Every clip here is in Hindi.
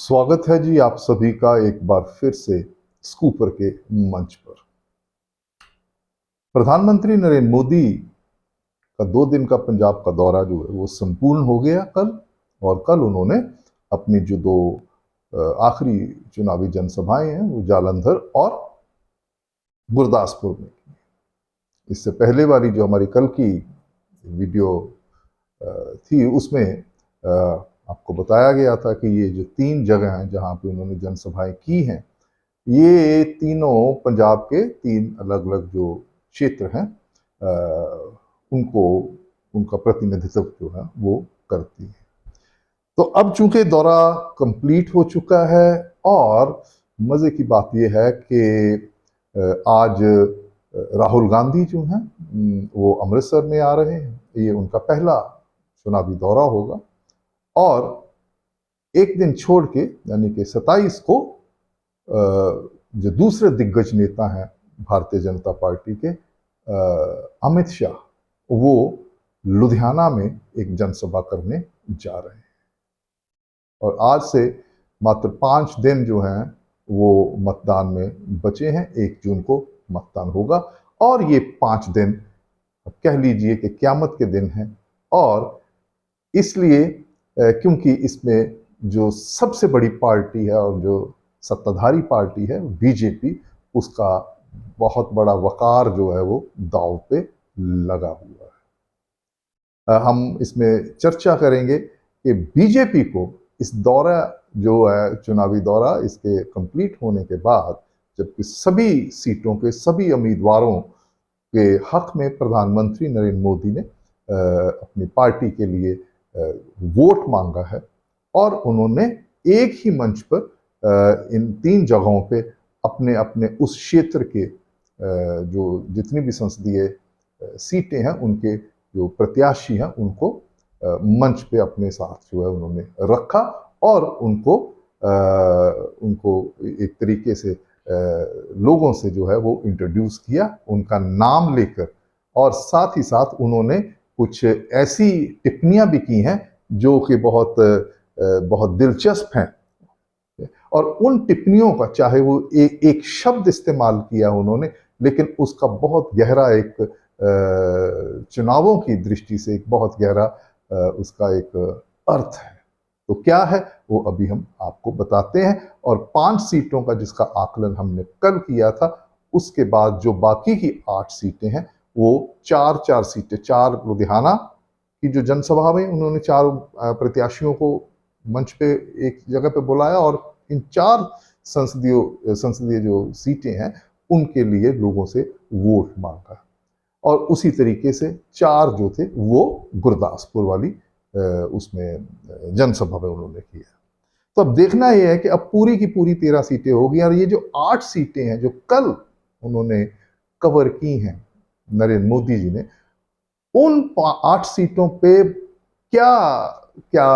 स्वागत है जी आप सभी का एक बार फिर से स्कूपर के मंच पर। प्रधानमंत्री नरेंद्र मोदी का 2 दिन का पंजाब का दौरा जो है वो संपूर्ण हो गया कल। और कल उन्होंने अपनी जो दो आखिरी चुनावी जनसभाएं हैं वो जालंधर और गुरदासपुर में की। इससे पहले वाली जो हमारी कल की वीडियो थी उसमें आपको बताया गया था कि ये जो 3 जगह हैं जहां पे उन्होंने जनसभाएं की हैं, ये तीनों पंजाब के 3 अलग अलग जो क्षेत्र हैं उनको उनका प्रतिनिधित्व जो है वो करती है। तो अब चूंकि दौरा कंप्लीट हो चुका है और मज़े की बात यह है कि आज राहुल गांधी जो हैं वो अमृतसर में आ रहे हैं। ये उनका पहला चुनावी दौरा होगा और एक दिन छोड़ के यानी कि 27 को जो दूसरे दिग्गज नेता हैं भारतीय जनता पार्टी के अमित शाह, वो लुधियाना में एक जनसभा करने जा रहे हैं। और आज से मात्र 5 दिन जो हैं वो मतदान में बचे हैं। 1 जून को मतदान होगा और ये 5 दिन कह लीजिए कि क़यामत के दिन हैं। और इसलिए क्योंकि इसमें जो सबसे बड़ी पार्टी है और जो सत्ताधारी पार्टी है बीजेपी, उसका बहुत बड़ा वकार जो है वो दांव पे लगा हुआ है। हम इसमें चर्चा करेंगे कि बीजेपी को इस दौरा जो है चुनावी दौरा इसके कंप्लीट होने के बाद, जबकि सभी सीटों के सभी उम्मीदवारों के हक में प्रधानमंत्री नरेंद्र मोदी ने अपनी पार्टी के लिए वोट मांगा है और उन्होंने एक ही मंच पर इन 3 जगहों पे अपने अपने उस क्षेत्र के जो जितनी भी संसदीय सीटें हैं उनके जो प्रत्याशी हैं उनको मंच पे अपने साथ जो है उन्होंने रखा और उनको एक तरीके से लोगों से जो है वो इंट्रोड्यूस किया उनका नाम लेकर। और साथ ही साथ उन्होंने कुछ ऐसी टिप्पणियां भी की हैं जो कि बहुत दिलचस्प हैं। और उन टिप्पणियों का चाहे वो एक शब्द इस्तेमाल किया उन्होंने, लेकिन उसका बहुत गहरा एक चुनावों की दृष्टि से एक बहुत गहरा उसका एक अर्थ है। तो क्या है वो अभी हम आपको बताते हैं। और 5 सीटों का जिसका आकलन हमने कल किया था, उसके बाद जो बाकी की 8 सीटें हैं वो 4 सीटें, 4 लुधियाना की जो जनसभा में उन्होंने 4 प्रत्याशियों को मंच पे एक जगह पे बुलाया और इन 4 संसदीय जो सीटें हैं उनके लिए लोगों से वोट मांगा। और उसी तरीके से 4 जो थे वो गुरदासपुर वाली उसमें जनसभा में उन्होंने किया। तो अब देखना यह है कि अब पूरी की पूरी 13 सीटें होगी और ये जो 8 सीटें हैं जो कल उन्होंने कवर की हैं नरेंद्र मोदी जी ने, उन 8 सीटों पे क्या क्या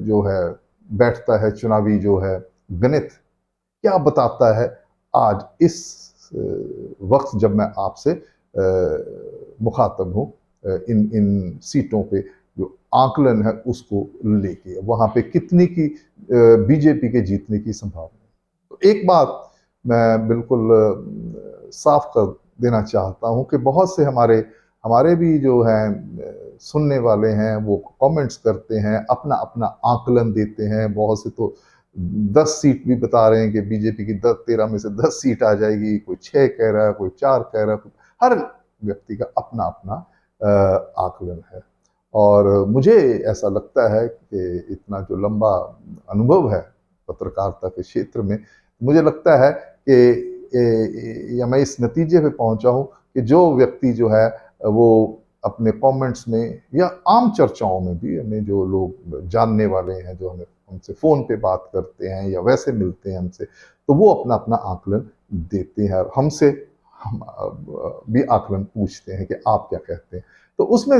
जो है बैठता है चुनावी जो है गणित, क्या बताता है आज इस वक्त जब मैं आपसे मुखातब हूँ इन सीटों पे जो आकलन है उसको लेके वहाँ पे कितनी की बीजेपी के जीतने की संभावना है। तो एक बात मैं बिल्कुल साफ कर देना चाहता हूँ कि बहुत से हमारे भी जो हैं सुनने वाले हैं वो कमेंट्स करते हैं, अपना अपना आकलन देते हैं। बहुत से तो 10 सीट भी बता रहे हैं कि बीजेपी की 13 में से 10 सीट आ जाएगी, कोई 6 कह रहा है, कोई 4 कह रहा है। हर व्यक्ति का अपना अपना आकलन है। और मुझे ऐसा लगता है कि इतना जो लंबा अनुभव है पत्रकारिता के क्षेत्र में, मुझे लगता है कि या मैं इस नतीजे पे पहुंचा हूं कि जो व्यक्ति जो है वो अपने कमेंट्स में या आम चर्चाओं में भी, हमें जो लोग जानने वाले हैं जो हमें हमसे फ़ोन पे बात करते हैं या वैसे मिलते हैं हमसे, तो वो अपना अपना आकलन देते हैं और हमसे हम भी आकलन पूछते हैं कि आप क्या कहते हैं। तो उसमें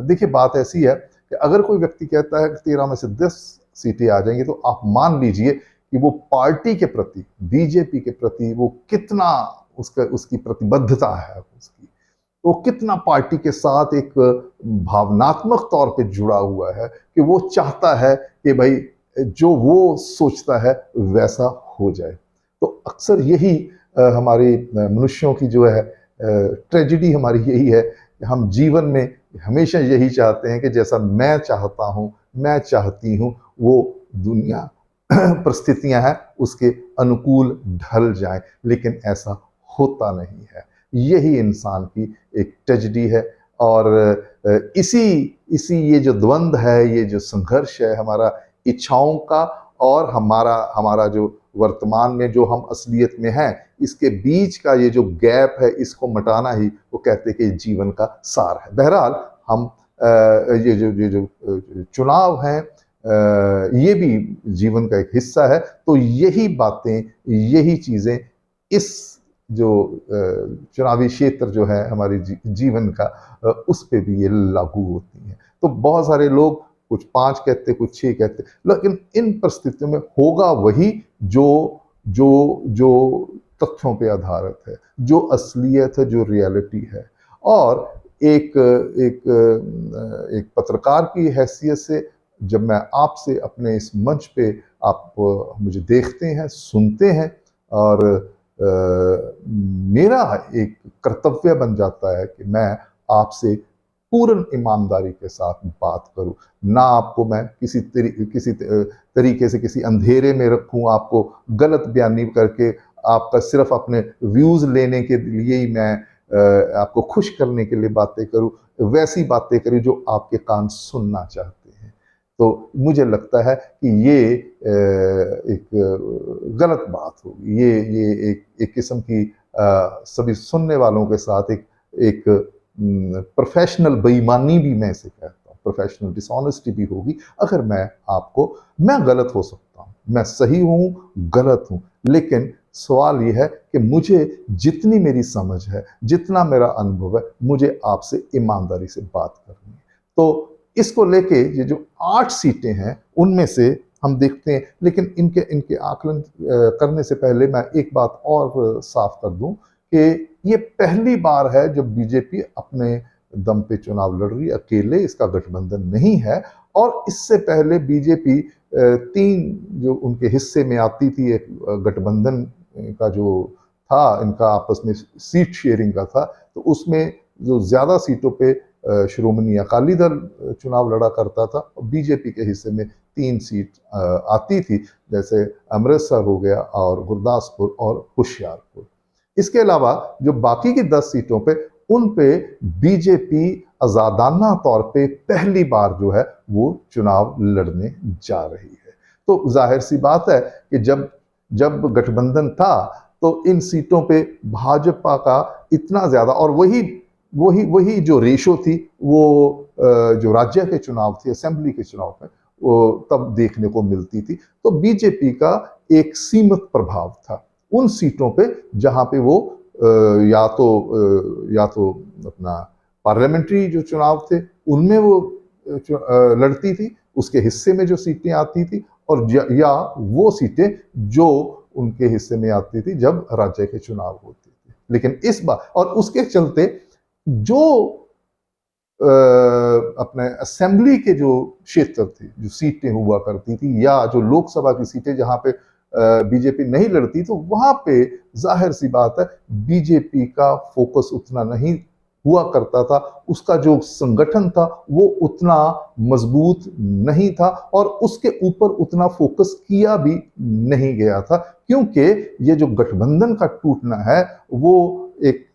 देखिए बात ऐसी है कि अगर कोई व्यक्ति कहता है कि 13 में से 10 सीटें आ जाएंगी, तो आप मान लीजिए कि वो पार्टी के प्रति, बीजेपी के प्रति वो कितना उसकी प्रतिबद्धता है, उसकी वो कितना पार्टी के साथ एक भावनात्मक तौर पे जुड़ा हुआ है कि वो चाहता है कि भाई जो वो सोचता है वैसा हो जाए। तो अक्सर यही हमारे मनुष्यों की जो है ट्रेजेडी हमारी यही है कि हम जीवन में हमेशा यही चाहते हैं कि जैसा मैं चाहता हूँ, मैं चाहती हूँ, वो दुनिया परिस्थितियां हैं उसके अनुकूल ढल जाएं, लेकिन ऐसा होता नहीं है। यही इंसान की एक ट्रेजेडी है। और इसी इसी ये जो द्वंद्व है, ये जो संघर्ष है हमारा इच्छाओं का और हमारा हमारा जो वर्तमान में जो हम असलियत में हैं, इसके बीच का ये जो गैप है, इसको मिटाना ही वो कहते हैं कि जीवन का सार है। बहरहाल हम ये जो चुनाव हैं, ये भी जीवन का एक हिस्सा है। तो यही बातें, यही चीजें इस जो चुनावी क्षेत्र जो है हमारे जीवन का, उस पे भी ये लागू होती हैं। तो बहुत सारे लोग कुछ 5 कहते, कुछ 6 कहते, लेकिन इन परिस्थितियों में होगा वही जो जो जो तथ्यों पे आधारित है, जो असलियत है, जो रियलिटी है। और एक एक एक पत्रकार की हैसियत से जब मैं आपसे अपने इस मंच पे आप मुझे देखते हैं, सुनते हैं, और मेरा एक कर्तव्य बन जाता है कि मैं आपसे पूर्ण ईमानदारी के साथ बात करूं। ना आपको मैं किसी तरीके से किसी अंधेरे में रखूं, आपको गलत बयानी करके आपका सिर्फ अपने व्यूज लेने के लिए ही मैं आपको खुश करने के लिए बातें करूं, वैसी बातें करूं जो आपके कान सुनना चाहते हैं। तो मुझे लगता है कि ये एक गलत बात होगी। ये एक किस्म की सभी सुनने वालों के साथ एक प्रोफेशनल बेईमानी भी मैं इसे कहता हूँ, प्रोफेशनल डिसऑनेस्टी भी होगी। अगर मैं गलत हो सकता हूँ, मैं सही हूँ, गलत हूँ, लेकिन सवाल ये है कि मुझे जितनी मेरी समझ है, जितना मेरा अनुभव है, मुझे आपसे ईमानदारी से बात करनी है। तो इसको लेके ये जो 8 सीटें हैं उनमें से हम देखते हैं, लेकिन इनके इनके आकलन करने से पहले मैं एक बात और साफ कर दूं कि ये पहली बार है जब बीजेपी अपने दम पे चुनाव लड़ रही है, अकेले, इसका गठबंधन नहीं है। और इससे पहले बीजेपी 3 जो उनके हिस्से में आती थी, एक गठबंधन का जो था इनका आपस में सीट शेयरिंग का था, तो उसमें जो ज्यादा सीटों पे श्रोमणी अकाली दल चुनाव लड़ा करता था, और बीजेपी के हिस्से में 3 सीट आती थी, जैसे अमृतसर हो गया और गुरदासपुर और होशियारपुर। इसके अलावा जो बाकी की 10 सीटों पे, उन पे बीजेपी आजादाना तौर पे पहली बार जो है वो चुनाव लड़ने जा रही है। तो जाहिर सी बात है कि जब जब गठबंधन था तो इन सीटों पे भाजपा का इतना ज्यादा, और वही वही वही जो रेशो थी वो जो राज्य के चुनाव थे, असेंबली के चुनाव में, वो तब देखने को मिलती थी। तो बीजेपी का एक सीमित प्रभाव था उन सीटों पे जहां पे वो या तो अपना पार्लियामेंट्री जो चुनाव थे उनमें वो लड़ती थी, उसके हिस्से में जो सीटें आती थी, और या वो सीटें जो उनके हिस्से में आती थी जब राज्य के चुनाव होते थे। लेकिन इस बार, और उसके चलते जो अपने असेंबली के जो क्षेत्र थे, जो सीटें हुआ करती थी, या जो लोकसभा की सीटें जहां पे बीजेपी नहीं लड़ती, तो वहां पे जाहिर सी बात है बीजेपी का फोकस उतना नहीं हुआ करता था, उसका जो संगठन था वो उतना मजबूत नहीं था, और उसके ऊपर उतना फोकस किया भी नहीं गया था, क्योंकि ये जो गठबंधन का टूटना है वो एक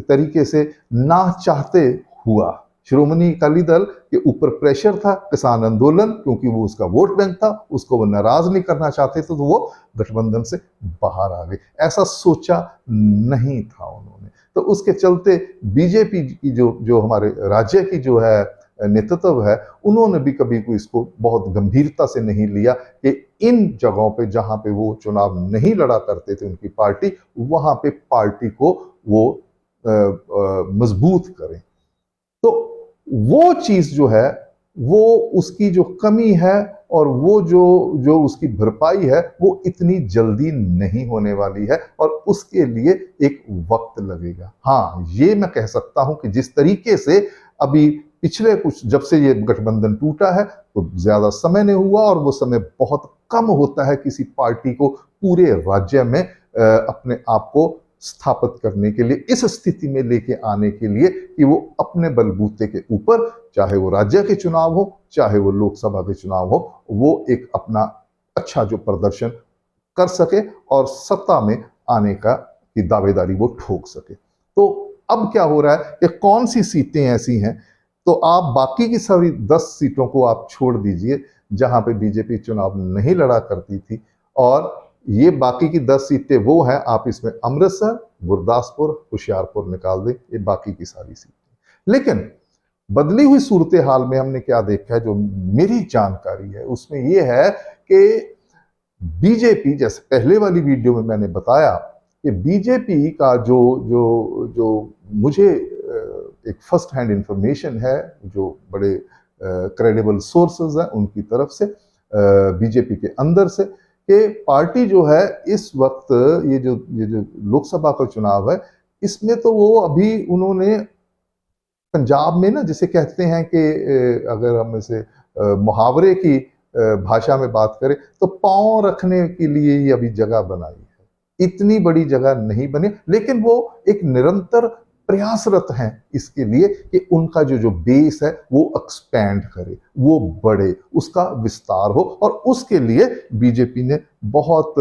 तरीके से ना चाहते हुआ। श्रोमणी अकाली दल के ऊपर प्रेशर था, किसान आंदोलन, क्योंकि वो उसका वोट बैंक था, उसको वो नाराज नहीं करना चाहते थे, तो वो गठबंधन से बाहर आ गए। ऐसा सोचा नहीं था उन्होंने। तो उसके चलते बीजेपी की जो हमारे राज्य की जो है नेतृत्व है, उन्होंने भी कभी कोई इसको बहुत गंभीरता से नहीं लिया कि इन जगहों पे जहां पे वो चुनाव नहीं लड़ा करते थे उनकी पार्टी, वहां पे पार्टी को वो मजबूत करें। तो वो चीज जो है, वो उसकी जो कमी है और वो जो उसकी भरपाई है, वो इतनी जल्दी नहीं होने वाली है, और उसके लिए एक वक्त लगेगा। हाँ, ये मैं कह सकता हूं कि जिस तरीके से अभी पिछले कुछ जब से ये गठबंधन टूटा है तो ज्यादा समय नहीं हुआ, और वो समय बहुत कम होता है किसी पार्टी को पूरे राज्य में अपने आप को स्थापित करने के लिए, इस स्थिति में लेके आने के लिए कि वो अपने बलबूते के ऊपर, चाहे वो राज्य के चुनाव हो चाहे वो लोकसभा के चुनाव हो, वो एक अपना अच्छा जो प्रदर्शन कर सके और सत्ता में आने का की दावेदारी वो ठोक सके। तो अब क्या हो रहा है कि कौन सी सीटें ऐसी हैं, तो आप बाकी की सभी 10 सीटों को आप छोड़ दीजिए जहां पे बीजेपी चुनाव नहीं लड़ा करती थी, और ये बाकी की 10 सीटें वो हैं, आप इसमें अमृतसर, गुरदासपुर, होशियारपुर निकाल दें, ये बाकी की सारी सीटें। लेकिन बदली हुई सूरत हाल में हमने क्या देखा है, जो मेरी जानकारी है उसमें यह है कि बीजेपी, जैसे पहले वाली वीडियो में मैंने बताया कि बीजेपी का जो जो जो मुझे एक फर्स्ट हैंड इंफॉर्मेशन है, जो बड़े क्रेडिबल सोर्सेज हैं उनकी तरफ से, बीजेपी के अंदर से, कि पार्टी जो है इस वक्त ये जो लोकसभा का चुनाव है, इसमें तो वो अभी उन्होंने पंजाब में ना, जिसे कहते हैं कि अगर हम इसे मुहावरे की भाषा में बात करें तो पांव रखने के लिए ही अभी जगह बनाई है। इतनी बड़ी जगह नहीं बनी, लेकिन वो एक निरंतर प्रयासरत हैं इसके लिए कि उनका जो बेस है वो एक्सपैंड करे, वो बढ़े, उसका विस्तार हो, और उसके लिए बीजेपी ने बहुत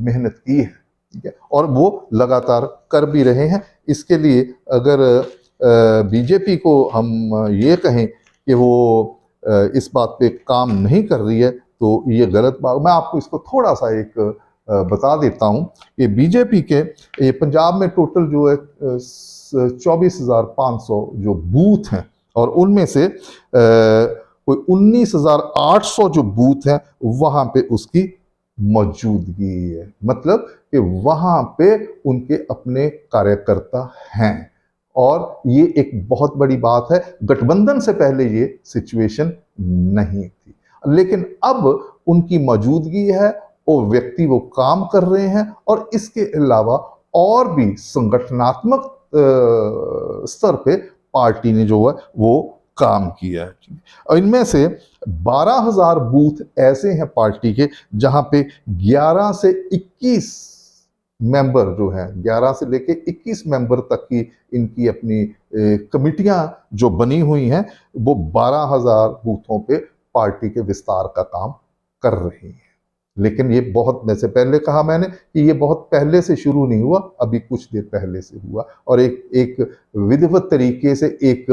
मेहनत की है, ठीक है, और वो लगातार कर भी रहे हैं। इसके लिए अगर बीजेपी को हम ये कहें कि वो इस बात पे काम नहीं कर रही है तो ये गलत बात। मैं आपको इसको थोड़ा सा एक बता देता हूँ कि बीजेपी के ये पंजाब में टोटल जो है 24,500 जो बूथ हैं, और उनमें से कोई 19,800 जो बूथ हैं वहां पे उसकी मौजूदगी है, मतलब कि वहां पे उनके अपने कार्यकर्ता हैं, और ये एक बहुत बड़ी बात है। गठबंधन से पहले ये सिचुएशन नहीं थी, लेकिन अब उनकी मौजूदगी है, वो व्यक्ति वो काम कर रहे हैं, और इसके अलावा और भी संगठनात्मक स्तर पे पार्टी ने जो है वो काम किया है। और इनमें से 12,000 बूथ ऐसे हैं पार्टी के जहां पे 11 से 21 मेंबर जो हैं, 11 से लेके 21 मेंबर तक की इनकी अपनी कमिटियां जो बनी हुई हैं, वो 12,000 बूथों पे पार्टी के विस्तार का काम कर रही हैं। लेकिन ये बहुत, जैसे पहले कहा मैंने कि ये बहुत पहले से शुरू नहीं हुआ, अभी कुछ देर पहले से हुआ, और एक विधिवत तरीके से, एक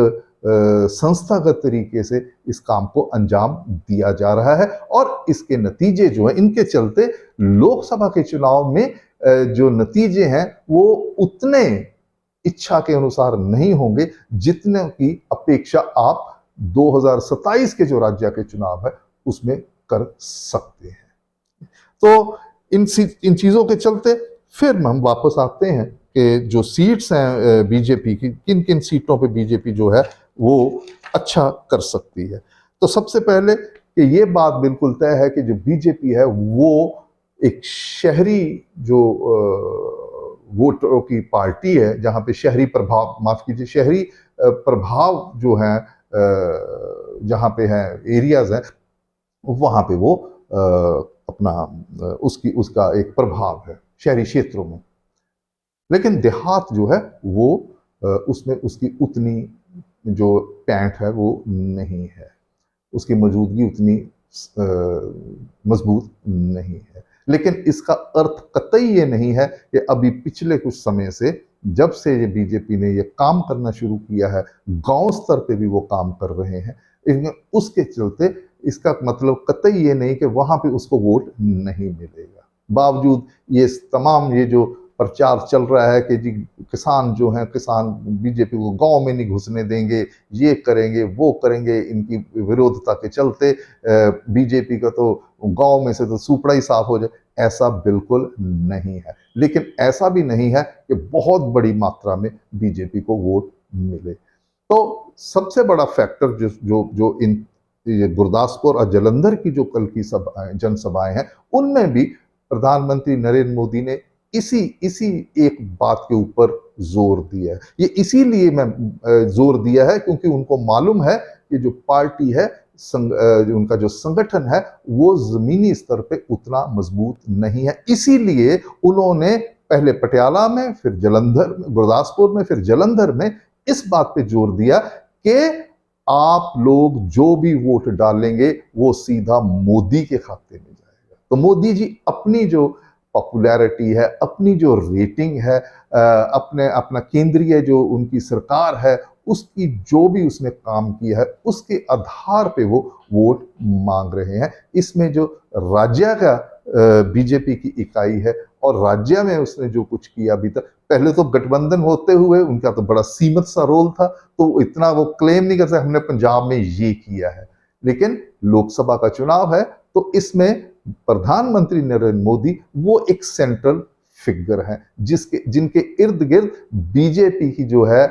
संस्थागत तरीके से इस काम को अंजाम दिया जा रहा है, और इसके नतीजे जो है, इनके चलते लोकसभा के चुनाव में जो नतीजे हैं वो उतने इच्छा के अनुसार नहीं होंगे जितने की अपेक्षा आप 2027 के जो राज्य के चुनाव है उसमें कर सकते हैं। तो इन चीजों के चलते फिर हम वापस आते हैं कि जो सीट्स हैं बीजेपी की, किन किन सीटों पे बीजेपी जो है वो अच्छा कर सकती है। तो सबसे पहले कि ये बात बिल्कुल तय है कि जो बीजेपी है वो एक शहरी जो वोटरों की पार्टी है, जहां पे शहरी प्रभाव, माफ कीजिए, शहरी प्रभाव जो है जहां पे है एरियाज हैं, वहां पे वो अपना उसका एक प्रभाव है शहरी क्षेत्रों में। लेकिन देहात जो है वो उसमें उसकी उतनी जो पैंठ है वो नहीं है, उसकी मौजूदगी उतनी मजबूत नहीं है। लेकिन इसका अर्थ कतई ये नहीं है कि अभी पिछले कुछ समय से, जब से ये बीजेपी ने ये काम करना शुरू किया है, गांव स्तर पे भी वो काम कर रहे हैं, उसके चलते इसका मतलब कतई ये नहीं कि वहां पे उसको वोट नहीं मिलेगा। बावजूद ये तमाम ये जो प्रचार चल रहा है कि जी किसान जो हैं, किसान बीजेपी को गांव में नहीं घुसने देंगे, ये करेंगे वो करेंगे, इनकी विरोधता के चलते बीजेपी का तो गांव में से तो सुपड़ा ही साफ हो जाए, ऐसा बिल्कुल नहीं है। लेकिन ऐसा भी नहीं है कि बहुत बड़ी मात्रा में बीजेपी को वोट मिले। तो सबसे बड़ा फैक्टर जो जो जो इन ये गुरदासपुर और जालंधर की जो कल की जनसभाएं हैं, उनमें भी प्रधानमंत्री नरेंद्र मोदी ने इसी एक बात के ऊपर जोर दिया है। ये इसीलिए मैं जोर दिया है क्योंकि उनको मालूम है कि जो पार्टी है, उनका जो संगठन है वो जमीनी स्तर पे उतना मजबूत नहीं है। इसीलिए उन्होंने पहले पटियाला में, फिर जलंधर, गुरदासपुर में, फिर जलंधर में इस बात पे जोर दिया कि आप लोग जो भी वोट डालेंगे वो सीधा मोदी के खाते में जाएगा। तो मोदी जी अपनी जो पॉपुलैरिटी है, अपनी जो रेटिंग है, अपने अपना केंद्रीय जो उनकी सरकार है, उसकी जो भी उसने काम किया है उसके आधार पे वो वोट मांग रहे हैं। इसमें जो राज्य का बीजेपी की इकाई है और राज्य में उसने जो कुछ किया अभी तक, पहले तो गठबंधन होते हुए उनका तो बड़ा सीमित सा रोल था, तो इतना वो क्लेम नहीं कर सकते हमने पंजाब में ये किया है। लेकिन लोकसभा का चुनाव है तो इसमें प्रधानमंत्री नरेंद्र मोदी वो एक सेंट्रल फिगर है जिनके इर्द गिर्द बीजेपी की जो है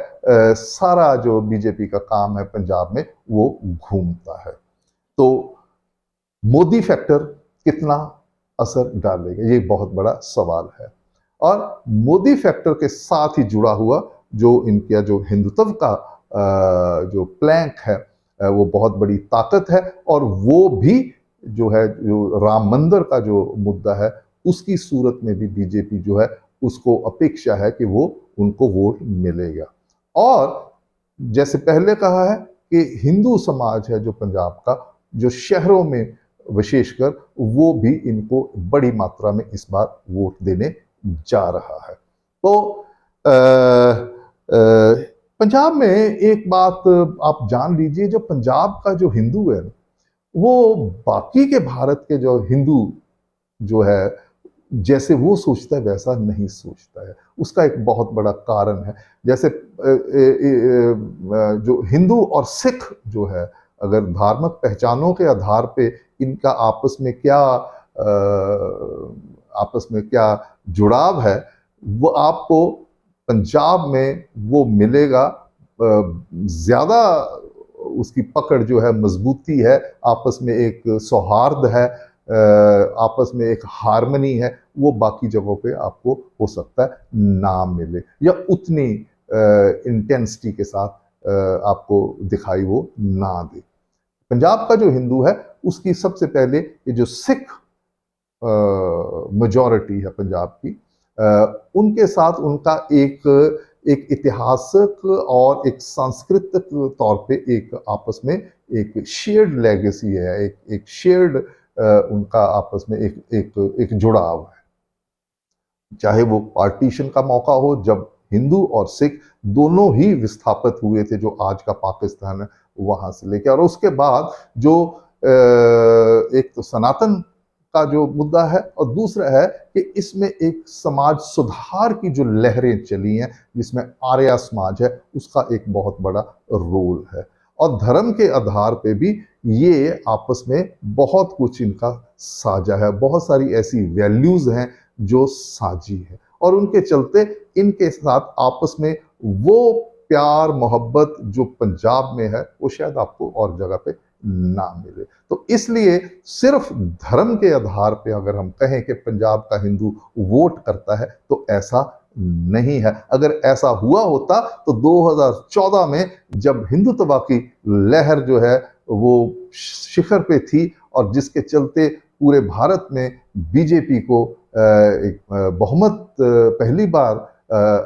सारा जो बीजेपी का काम है पंजाब में वो घूमता है। तो मोदी फैक्टर कितना असर डालेगा, ये बहुत बड़ा सवाल है। और मोदी फैक्टर के साथ ही जुड़ा हुआ जो इनका जो हिंदुत्व का जो प्लैंक है वो बहुत बड़ी ताकत है। और वो भी जो है, जो राम मंदिर का जो मुद्दा है उसकी सूरत में भी बीजेपी जो है उसको अपेक्षा है कि वो उनको वोट मिलेगा। और जैसे पहले कहा है कि हिंदू समाज है जो पंजाब का, जो शहरों में विशेषकर, वो भी इनको बड़ी मात्रा में इस बार वोट देने जा रहा है। तो पंजाब में एक बात आप जान लीजिए, जो पंजाब का जो हिंदू है वो बाकी के भारत के जो हिंदू जो है जैसे वो सोचता है वैसा नहीं सोचता है। उसका एक बहुत बड़ा कारण है, जैसे जो हिंदू और सिख जो है, अगर धार्मिक पहचानों के आधार पे इनका आपस में क्या जुड़ाव है, वो आपको पंजाब में वो मिलेगा। ज्यादा उसकी पकड़ जो है, मजबूती है, आपस में एक सौहार्द है, आपस में एक हार्मनी है, वो बाकी जगहों पे आपको हो सकता है ना मिले या उतनी इंटेंसिटी के साथ आपको दिखाई वो ना दे। पंजाब का जो हिंदू है उसकी सबसे पहले ये जो सिख मेजॉरिटी है पंजाब की, उनके साथ उनका एक ऐतिहासिक और एक सांस्कृतिक तौर पे एक आपस में एक शेयर्ड लेगेसी है, एक शेयर्ड उनका आपस में एक जुड़ाव है। चाहे वो पार्टीशन का मौका हो जब हिंदू और सिख दोनों ही विस्थापित हुए थे, जो आज का पाकिस्तान है, वहां से लेकर, और उसके बाद जो एक तो सनातन का जो मुद्दा है और दूसरा है कि इसमें एक समाज सुधार की जो लहरें चली हैं जिसमें आर्य समाज है, उसका एक बहुत बड़ा रोल है। और धर्म के आधार पे भी ये आपस में बहुत कुछ इनका साझा है, बहुत सारी ऐसी वैल्यूज हैं जो साझी है, और उनके चलते इनके साथ आपस में वो प्यार मोहब्बत जो पंजाब में है वो शायद आपको और जगह पे ना मिले। तो इसलिए सिर्फ धर्म के आधार पे अगर हम कहें कि पंजाब का हिंदू वोट करता है तो ऐसा नहीं है। अगर ऐसा हुआ होता तो 2014 में जब हिंदुत्व की लहर जो है वो शिखर पे थी और जिसके चलते पूरे भारत में बीजेपी को एक बहुमत, पहली बार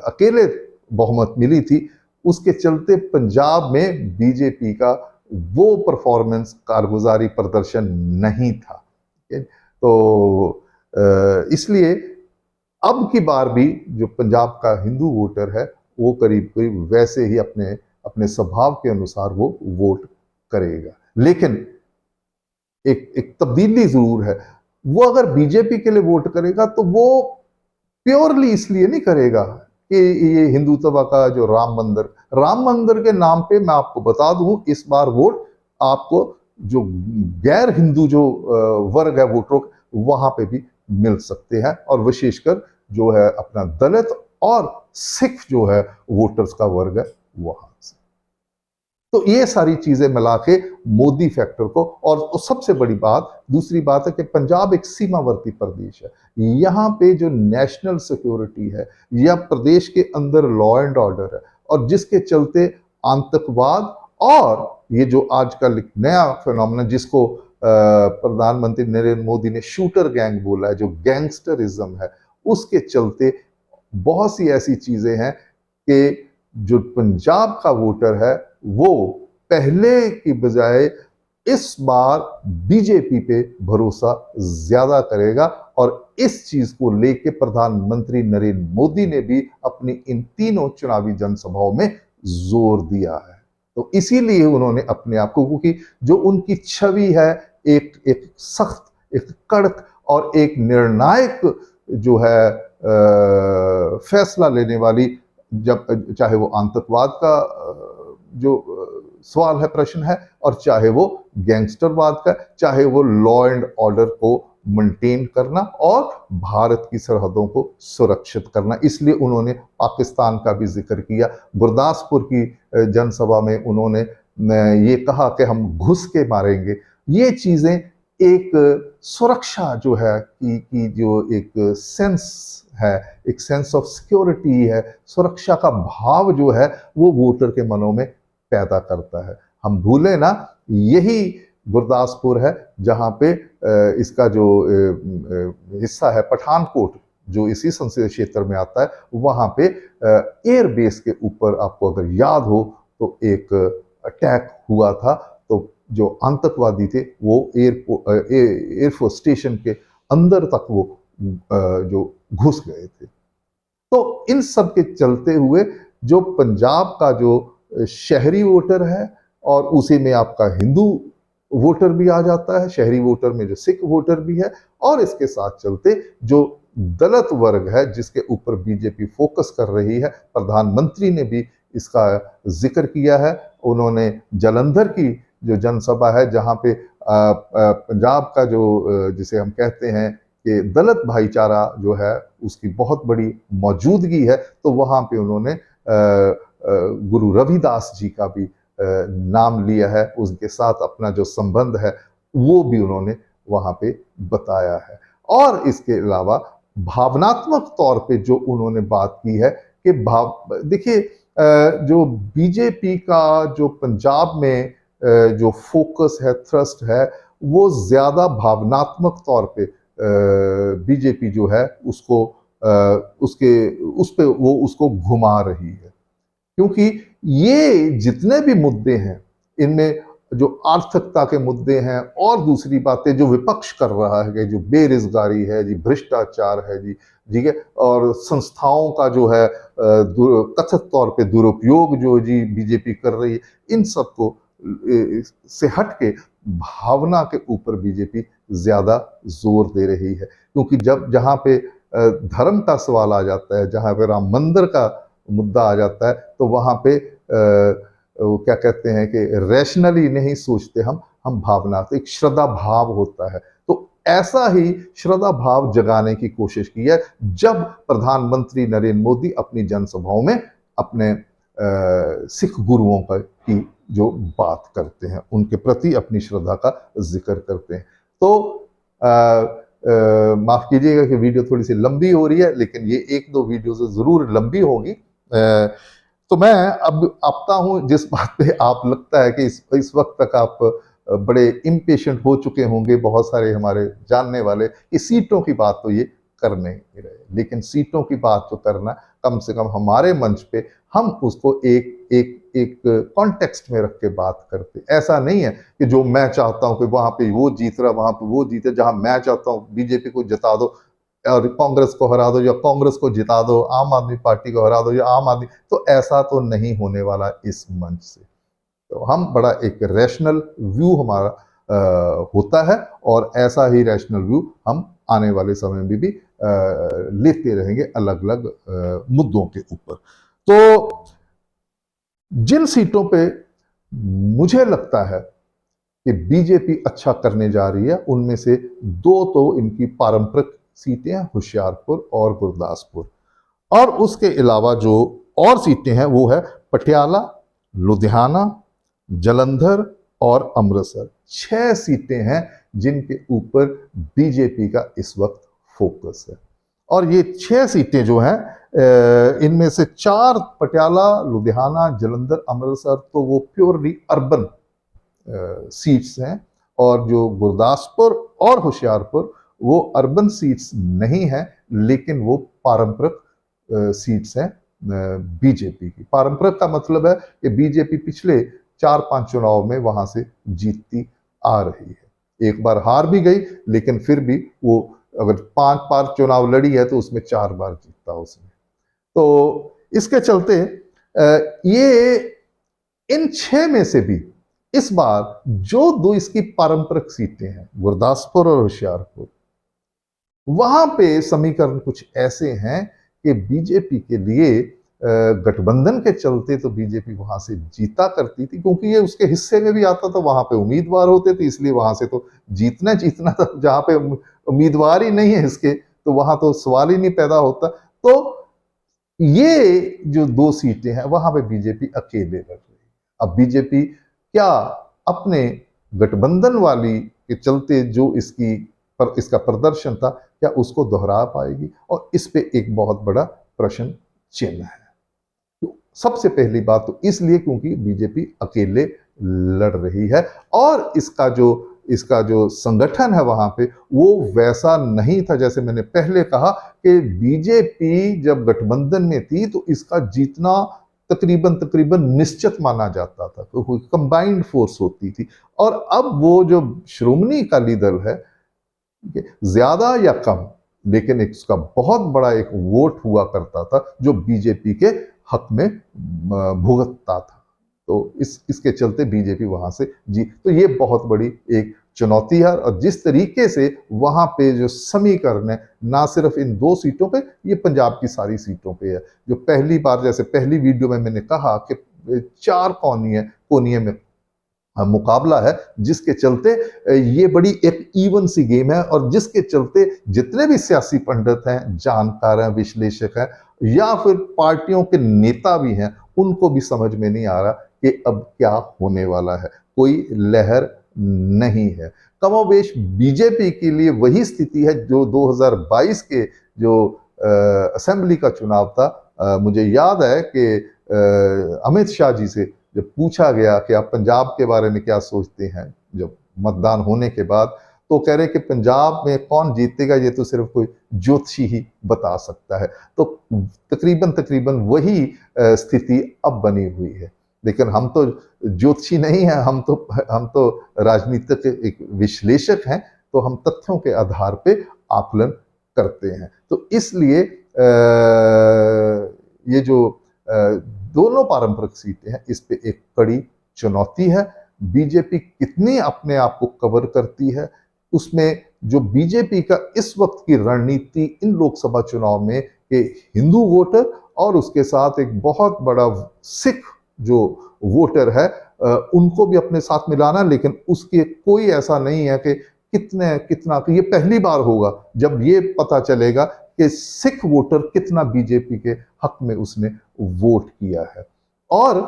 अकेले बहुमत मिली थी, उसके चलते पंजाब में बीजेपी का वो परफॉर्मेंस, कारगुजारी, प्रदर्शन नहीं था। तो इसलिए अब की बार भी जो पंजाब का हिंदू वोटर है वो करीब करीब वैसे ही अपने अपने स्वभाव के अनुसार वो वोट करेगा। लेकिन एक तब्दीली जरूर है, वो अगर बीजेपी के लिए वोट करेगा तो वो प्योरली इसलिए नहीं करेगा कि ये हिंदुत्व का जो राम मंदिर के नाम पे, मैं आपको बता दूं, इस बार वोट आपको जो गैर हिंदू जो वर्ग है वोटरों, वहां पे भी मिल सकते हैं, और विशेषकर जो है अपना दलित और सिख जो है वोटर्स का वर्ग है वहां से। तो ये सारी चीजें मिला के मोदी फैक्टर को, और सबसे बड़ी बात, दूसरी बात है कि पंजाब एक सीमावर्ती प्रदेश है। यहाँ पे जो नेशनल सिक्योरिटी है या प्रदेश के अंदर लॉ एंड ऑर्डर है, और जिसके चलते आतंकवाद और ये जो आजकल एक नया फिनोमेना जिसको प्रधानमंत्री नरेंद्र मोदी ने शूटर गैंग बोला है, जो गैंगस्टरिज्म है, उसके चलते बहुत सी ऐसी चीजें हैं कि जो पंजाब का वोटर है वो पहले की बजाय इस बार बीजेपी पे भरोसा ज्यादा करेगा, और इस चीज को लेके प्रधानमंत्री नरेंद्र मोदी ने भी अपनी इन तीनों चुनावी जनसभाओं में जोर दिया है। तो इसीलिए उन्होंने अपने आप को, क्योंकि जो उनकी छवि है एक एक सख्त, एक कड़क और एक निर्णायक जो है फैसला लेने वाली, जब चाहे वो आतंकवाद का जो सवाल है, प्रश्न है, और चाहे वो गैंगस्टरवाद का, चाहे वो लॉ एंड ऑर्डर को मेंटेन करना और भारत की सरहदों को सुरक्षित करना। इसलिए उन्होंने पाकिस्तान का भी जिक्र किया। गुरदासपुर की जनसभा में उन्होंने ये कहा कि हम घुस के मारेंगे। ये चीजें एक सुरक्षा जो है कि जो एक सेंस है, एक सेंस ऑफ सिक्योरिटी है, सुरक्षा का भाव जो है वो वोटर के मनों में पैदा करता है। हम भूले ना, यही गुरदासपुर है जहां पे इसका जो हिस्सा है पठानकोट, जो इसी संसदीय क्षेत्र में आता है, वहां पे एयर बेस के ऊपर, आपको अगर याद हो तो, एक अटैक हुआ था। तो जो आतंकवादी थे वो एयरफोर्स स्टेशन के अंदर तक वो जो घुस गए थे। तो इन सब के चलते हुए जो पंजाब का जो शहरी वोटर है, और उसी में आपका हिंदू वोटर भी आ जाता है, शहरी वोटर में जो सिख वोटर भी है, और इसके साथ चलते जो दलित वर्ग है जिसके ऊपर बीजेपी फोकस कर रही है, प्रधानमंत्री ने भी इसका जिक्र किया है। उन्होंने जालंधर की जो जनसभा है, जहां पे पंजाब का जो जिसे हम कहते हैं कि दलित भाईचारा जो है उसकी बहुत बड़ी मौजूदगी है, तो वहां पे उन्होंने गुरु रविदास जी का भी नाम लिया है, उनके साथ अपना जो संबंध है वो भी उन्होंने वहां पे बताया है। और इसके अलावा भावनात्मक तौर पे जो उन्होंने बात की है कि देखिए, जो बीजेपी का जो पंजाब में जो फोकस है, थ्रस्ट है, वो ज्यादा भावनात्मक तौर पे बीजेपी जो है उसको उस पे वो उसको घुमा रही है। क्योंकि ये जितने भी मुद्दे हैं, इनमें जो आर्थिकता के मुद्दे हैं, और दूसरी बातें जो विपक्ष कर रहा है, जो बेरोजगारी है जी, भ्रष्टाचार है जी, ठीक है, और संस्थाओं का जो है कथित तौर पे दुरुपयोग जो जी बीजेपी कर रही है, इन सब को से हट के भावना के ऊपर बीजेपी ज्यादा जोर दे रही है। क्योंकि जब जहां पे धर्म का सवाल आ जाता है, जहां पे राम मंदिर का मुद्दा आ जाता है, तो वहां पे वो क्या कहते हैं कि रैशनली नहीं सोचते हम भावना, तो एक श्रद्धा भाव होता है। तो ऐसा ही श्रद्धा भाव जगाने की कोशिश की है जब प्रधानमंत्री नरेंद्र मोदी अपनी जनसभाओं में अपने सिख गुरुओं की जो बात करते हैं, उनके प्रति अपनी श्रद्धा का जिक्र करते हैं। तो माफ कीजिएगा कि वीडियो थोड़ी सी लंबी हो रही है, लेकिन ये एक दो वीडियो से जरूर लंबी होगी। तो मैं अब आता हूं जिस बात पे आप लगता है कि इस वक्त तक आप बड़े इम्पेशेंट हो चुके होंगे, बहुत सारे हमारे जानने वाले, कि सीटों की बात तो ये कर नहीं रहे, लेकिन सीटों की बात तो करना, कम से कम हमारे मंच पे हम उसको एक कॉन्टेक्स्ट में रख के बात करते। ऐसा नहीं है कि जो मैं चाहता हूं कि वहां पे वो जीत रहा, वहां पे वो जीते, जहां मैं चाहता हूं बीजेपी को जिता दो और कांग्रेस को हरा दो, या कांग्रेस को जिता दो, आम आदमी पार्टी को हरा दो, या आम आदमी, तो ऐसा तो नहीं होने वाला इस मंच से। तो हम बड़ा एक रैशनल व्यू हमारा होता है, और ऐसा ही रैशनल व्यू हम आने वाले समय में भी लेते रहेंगे अलग अलग मुद्दों के ऊपर। तो जिन सीटों पे मुझे लगता है कि बीजेपी अच्छा करने जा रही है, उनमें से दो तो इनकी पारंपरिक सीटें हैं, होशियारपुर और गुरदासपुर, और उसके अलावा जो और सीटें हैं वो है पटियाला, लुधियाना, जालंधर और अमृतसर 6 सीटें हैं जिनके ऊपर बीजेपी का इस वक्त फोकस है। और ये 6 सीटें जो हैं, इनमें से 4 पटियाला, लुधियाना, जालंधर, अमृतसर, तो वो प्योरली अर्बन सीट्स हैं, और जो गुरदासपुर और होशियारपुर वो अर्बन सीट्स नहीं है, लेकिन वो पारंपरिक सीट्स हैं बीजेपी की। पारंपरिक का मतलब है कि बीजेपी पिछले 4-5 चुनाव में वहां से जीतती आ रही है। एक बार हार भी गई, लेकिन फिर भी वो अगर 5 बार चुनाव लड़ी है तो उसमें 4 बार जीता उसने। तो इसके चलते ये इन 6 में से भी इस बार जो 2 इसकी पारंपरिक सीटें हैं, गुरदासपुर और होशियारपुर, वहां पे समीकरण कुछ ऐसे हैं कि बीजेपी के लिए गठबंधन के चलते तो बीजेपी वहां से जीता करती थी, क्योंकि ये उसके हिस्से में भी आता था, वहां पे उम्मीदवार होते थे, इसलिए वहां से तो जीतना था। जहां पे उम्मीदवार ही नहीं है इसके, तो वहां तो सवाल ही नहीं पैदा होता। तो ये जो 2 सीटें हैं वहां पे बीजेपी अकेले लड़ रही है। अब बीजेपी क्या अपने गठबंधन वाली के चलते जो इसका प्रदर्शन था, क्या उसको दोहरा पाएगी? और इस पे एक बहुत बड़ा प्रश्न चिन्ह है। तो सबसे पहली बात तो इसलिए क्योंकि बीजेपी अकेले लड़ रही है, और इसका जो संगठन है वहां पे वो वैसा नहीं था। जैसे मैंने पहले कहा कि बीजेपी जब गठबंधन में थी तो इसका जीतना तकरीबन निश्चित माना जाता था, तो कोई कंबाइंड फोर्स होती थी। और अब वो जो श्रोमणी अकाली दल है, ज्यादा या कम, लेकिन इसका बहुत बड़ा एक वोट हुआ करता था जो बीजेपी के हक में भुगतता था। तो इसके चलते बीजेपी वहां से तो ये बहुत बड़ी एक चुनौती है। और जिस तरीके से वहां पे जो समीकरण है, ना सिर्फ इन 2 सीटों पे, ये पंजाब की सारी सीटों पे है। जो पहली बार, जैसे पहली वीडियो में मैंने कहा कि 4 कोनिये में मुकाबला है, जिसके चलते ये बड़ी एक इवन सी गेम है, और जिसके चलते जितने भी सियासी पंडित हैं, जानकार हैं, विश्लेषक हैं, या फिर पार्टियों के नेता भी हैं, उनको भी समझ में नहीं आ रहा कि अब क्या होने वाला है। कोई लहर नहीं है। कमोबेश बीजेपी के लिए वही स्थिति है जो 2022 के जो असेंबली का चुनाव था। मुझे याद है कि अमित शाह जी से जब पूछा गया कि आप पंजाब के बारे में क्या सोचते हैं जब मतदान होने के बाद, तो कह रहे कि पंजाब में कौन जीतेगा ये तो सिर्फ कोई ज्योतिषी ही बता सकता है। तो तकरीबन वही स्थिति अब बनी हुई है। लेकिन हम तो ज्योतिषी नहीं हैं, हम तो राजनीतिक एक विश्लेषक हैं, तो हम तथ्यों के आधार पे आकलन करते हैं। तो इसलिए ये जो दोनों पारंपरिक सीटें हैं, इस पे एक कड़ी चुनौती है। बीजेपी कितनी अपने आप को कवर करती है, उसमें जो बीजेपी का इस वक्त की रणनीति इन लोकसभा चुनाव में कि हिंदू वोटर और उसके साथ एक बहुत बड़ा सिख जो वोटर है, उनको भी अपने साथ मिलाना, लेकिन उसके कोई ऐसा नहीं है कि कितना ये पहली बार होगा जब ये पता चलेगा कि सिख वोटर कितना बीजेपी के हक में उसने वोट किया है। और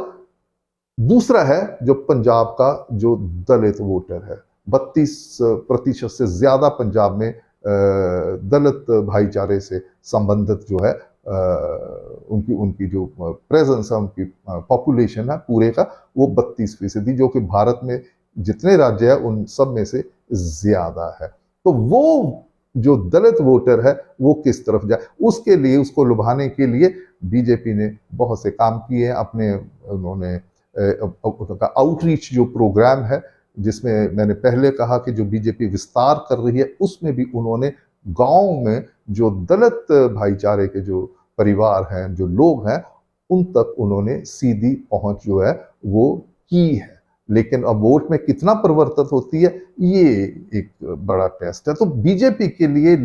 दूसरा है जो पंजाब का जो दलित वोटर है, 32% से ज्यादा पंजाब में दलित भाईचारे से संबंधित जो है उनकी जो प्रेजेंस है, उनकी पॉपुलेशन है पूरे का, वो 32%, जो कि भारत में जितने राज्य है उन सब में से ज्यादा है। तो वो जो दलित वोटर है वो किस तरफ जाए, उसके लिए, उसको लुभाने के लिए बीजेपी ने बहुत से काम किए हैं। उन्होंने आउटरीच जो प्रोग्राम है, जिसमें मैंने पहले कहा कि जो बीजेपी विस्तार कर रही है, उसमें भी उन्होंने गांव में जो दलित भाईचारे के जो परिवार हैं, जो लोग हैं, उन तक उन्होंने सीधी पहुंच जो है वो की है। लेकिन अब वोट में कितना परिवर्तित होती है, ये एक बड़ा टेस्ट है। तो बीजेपी के लिए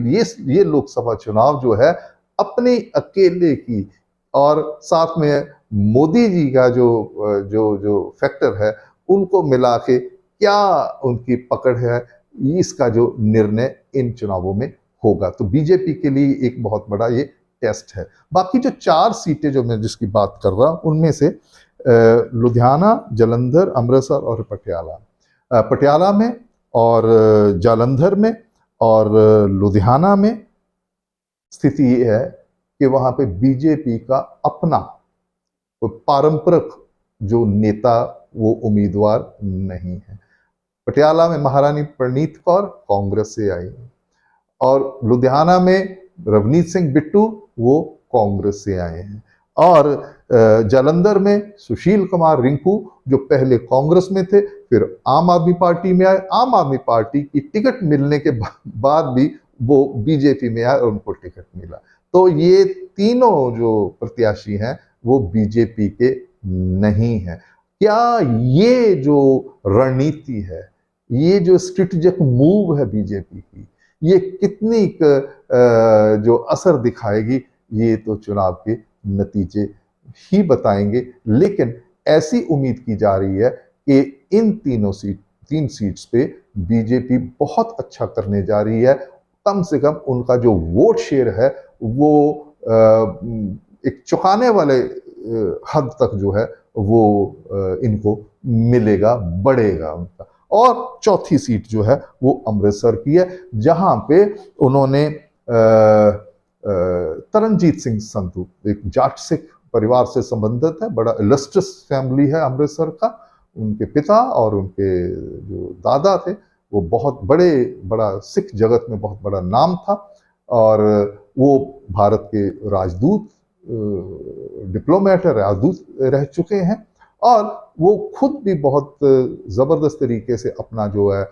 ये लोकसभा चुनाव जो है अपने अकेले की, और साथ में मोदी जी का जो फैक्टर है, उनको मिला के क्या उनकी पकड़ है, इसका जो निर्णय इन चुनावों में होगा। तो बीजेपी के लिए एक बहुत बड़ा ये टेस्ट है। बाकी जो 4 सीटें जो मैं जिसकी बात कर रहा हूं, उनमें से लुधियाना, जालंधर, अमृतसर और पटियाला। पटियाला में और जालंधर में और लुधियाना में स्थिति ये है कि वहां पे बीजेपी का अपना पारंपरिक जो नेता, वो उम्मीदवार नहीं है। पटियाला में महारानी प्रणीत कौर कांग्रेस से आई और लुधियाना में रवनीत सिंह बिट्टू वो कांग्रेस से आए हैं और जालंधर में सुशील कुमार रिंकू जो पहले कांग्रेस में थे फिर आम आदमी पार्टी में आए। आम आदमी पार्टी की टिकट मिलने के बाद भी वो बीजेपी में आए और उनको टिकट मिला। तो ये तीनों जो प्रत्याशी हैं वो बीजेपी के नहीं है। क्या ये जो रणनीति है, ये जो स्ट्रेटेजिक मूव है बीजेपी की, ये कितनी जो असर दिखाएगी ये तो चुनाव के नतीजे ही बताएंगे। लेकिन ऐसी उम्मीद की जा रही है कि इन तीन सीट्स पे बीजेपी बहुत अच्छा करने जा रही है। कम से कम उनका जो वोट शेयर है वो एक चौंकाने वाले हद तक जो है वो इनको मिलेगा, बढ़ेगा उनका। और चौथी सीट जो है वो अमृतसर की है जहां पे उन्होंने तरनजीत सिंह संधू, एक जाट सिख परिवार से संबंधित है, बड़ा इलस्ट्रियस फैमिली है अमृतसर का। उनके पिता और उनके जो दादा थे वो बहुत बड़ा सिख जगत में बहुत बड़ा नाम था और वो भारत के राजदूत, डिप्लोमेट राजदूत रह चुके हैं और वो खुद भी बहुत जबरदस्त तरीके से अपना जो है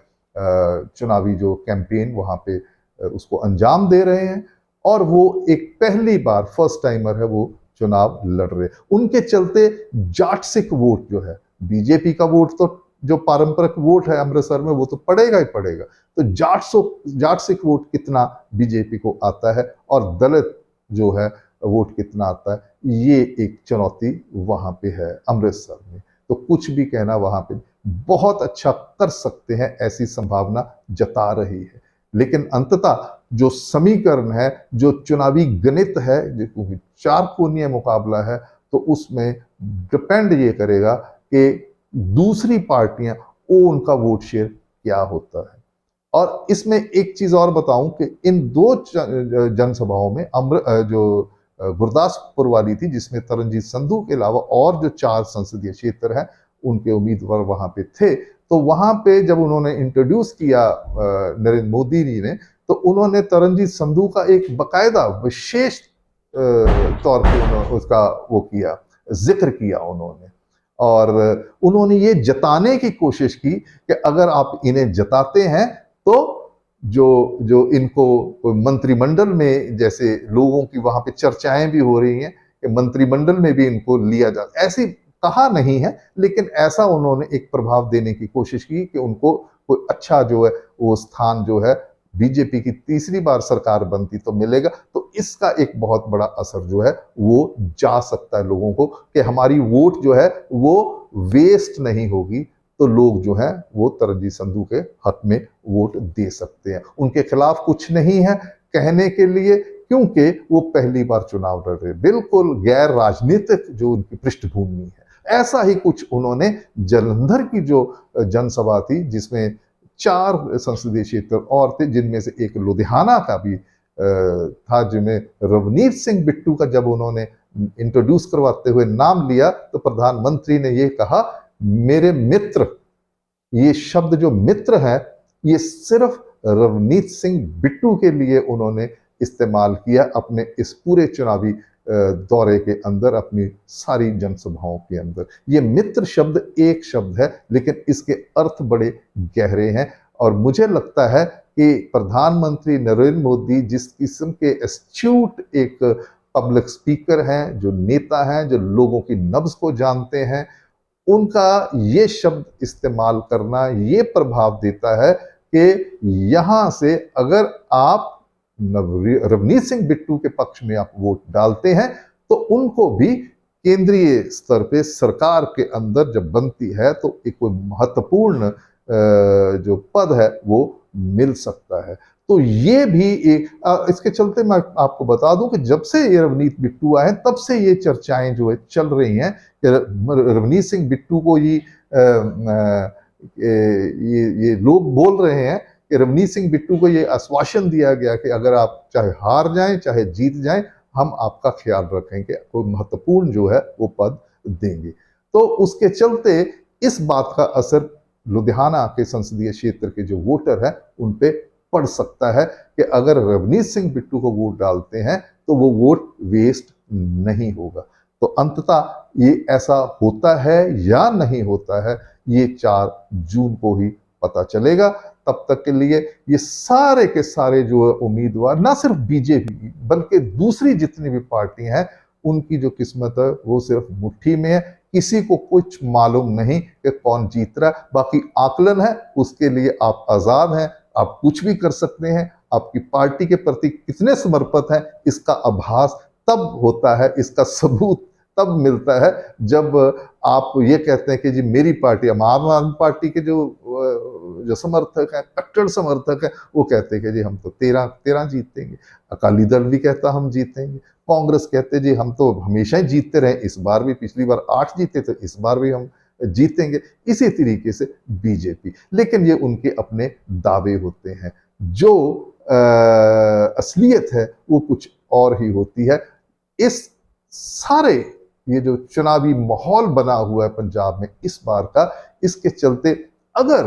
चुनावी जो कैंपेन वहां पे उसको अंजाम दे रहे हैं और वो एक पहली बार फर्स्ट टाइमर है वो चुनाव लड़ रहे। उनके चलते जाट सिख वोट जो है, बीजेपी का वोट तो जो पारंपरिक वोट है अमृतसर में वो तो पड़ेगा ही पड़ेगा, तो जाट सिख वोट कितना बीजेपी को आता है और दलित जो है वोट कितना आता है, ये एक चुनौती वहां पे है अमृतसर में। तो कुछ भी कहना वहां पे बहुत अच्छा कर सकते हैं ऐसी संभावना जता रही है। लेकिन अंततः जो समीकरण है, जो चुनावी गणित है, जो चार कोणीय मुकाबला है, तो उसमें डिपेंड ये करेगा कि दूसरी पार्टियां वो उनका वोट शेयर क्या होता है। और इसमें एक चीज और बताऊं कि इन दो जनसभाओं में जो गुरदासपुर वाली थी जिसमें तरनजीत संधू के अलावा और जो 4 संसदीय क्षेत्र हैं उनके उम्मीदवार वहां पे थे, तो वहां पे जब उन्होंने इंट्रोड्यूस किया नरेंद्र मोदी जी ने, तो उन्होंने तरनजीत संधू का एक बकायदा विशेष तौर पे उसका वो किया, जिक्र किया उन्होंने और उन्होंने ये जताने की कोशिश की कि अगर आप इन्हें जताते हैं तो जो इनको मंत्रिमंडल में, जैसे लोगों की वहां पे चर्चाएं भी हो रही हैं कि मंत्रिमंडल में भी इनको लिया जा, ऐसी कहा नहीं है लेकिन ऐसा उन्होंने एक प्रभाव देने की कोशिश की कि उनको कोई अच्छा जो है वो स्थान जो है बीजेपी की तीसरी बार सरकार बनती तो मिलेगा। तो इसका एक बहुत बड़ा असर जो है वो जा सकता है लोगों को कि हमारी वोट जो है वो वेस्ट नहीं होगी, तो लोग जो है वो तरनजीत संधू के हक में वोट दे सकते हैं। उनके खिलाफ कुछ नहीं है कहने के लिए क्योंकि वो पहली बार चुनाव लड़ रहे, बिल्कुल गैर राजनीतिक जो उनकी पृष्ठभूमि है। ऐसा ही कुछ उन्होंने जालंधर की जो जनसभा थी जिसमें 4 संसदीय क्षेत्र और थे, जिनमें से एक लुधियाना का भी था, जिनमें रवनीत सिंह बिट्टू का जब उन्होंने इंट्रोड्यूस करवाते हुए नाम लिया तो प्रधानमंत्री ने ये कहा, मेरे मित्र, ये शब्द जो मित्र है ये सिर्फ रवनीत सिंह बिट्टू के लिए उन्होंने इस्तेमाल किया अपने इस पूरे चुनावी दौरे के अंदर, अपनी सारी जनसभाओं के अंदर। ये मित्र शब्द एक शब्द है लेकिन इसके अर्थ बड़े गहरे हैं और मुझे लगता है कि प्रधानमंत्री नरेंद्र मोदी जिस किस्म के एस्ट्यूट एक पब्लिक स्पीकर हैं, जो नेता हैं, जो लोगों की नब्ज को जानते हैं, उनका ये शब्द इस्तेमाल करना ये प्रभाव देता है कि यहां से अगर आप रवनीत सिंह बिट्टू के पक्ष में आप वोट डालते हैं तो उनको भी केंद्रीय स्तर पे सरकार के अंदर जब बनती है तो एक कोई महत्वपूर्ण जो पद है वो मिल सकता है। तो ये भी एक इसके चलते मैं आपको बता दूं कि जब से ये रवनीत बिट्टू आए तब से ये चर्चाएं जो है चल रही हैं कि रवनीत सिंह बिट्टू को ये लोग बोल रहे हैं कि रवनीत सिंह बिट्टू को ये आश्वासन दिया गया कि अगर आप चाहे हार जाएं चाहे जीत जाएं, हम आपका ख्याल रखेंगे, कोई महत्वपूर्ण जो है वो पद देंगे। तो उसके चलते इस बात का असर लुधियाना के संसदीय क्षेत्र के जो वोटर हैं उन पे पड़ सकता है कि अगर रवनीत सिंह बिट्टू को वोट डालते हैं तो वो वोट वेस्ट नहीं होगा। तो अंततः ये ऐसा होता है या नहीं होता है, ये 4 जून को ही पता चलेगा। तब तक के लिए ये सारे के सारे जो उम्मीदवार, ना सिर्फ बीजेपी बल्कि दूसरी जितनी भी पार्टी हैं, उनकी जो किस्मत है वो सिर्फ मुट्ठी में है। किसी को कुछ मालूम नहीं कि कौन जीत रहा है। बाकी आकलन है, उसके लिए आप आजाद हैं, आप कुछ भी कर सकते हैं। आपकी पार्टी के प्रति कितने समर्पित हैं इसका आभास तब होता है, इसका सबूत तब मिलता है जब आप ये कहते हैं कि जी मेरी पार्टी, आम आदमी पार्टी के जो समर्थक हैं, कट्टर समर्थक हैं, वो कहते हैं कि जी हम तो 13 जीतेंगे। अकाली दल भी कहता हम जीतेंगे। कांग्रेस कहते जी हम तो हमेशा ही जीतते रहे, इस बार भी, पिछली बार 8 जीते थे, इस बार भी हम जीतेंगे। इसी तरीके से बीजेपी, लेकिन ये उनके अपने दावे होते हैं। जो असलियत है वो कुछ और ही होती है। इस सारे ये जो चुनावी माहौल बना हुआ है पंजाब में इस बार का, इसके चलते अगर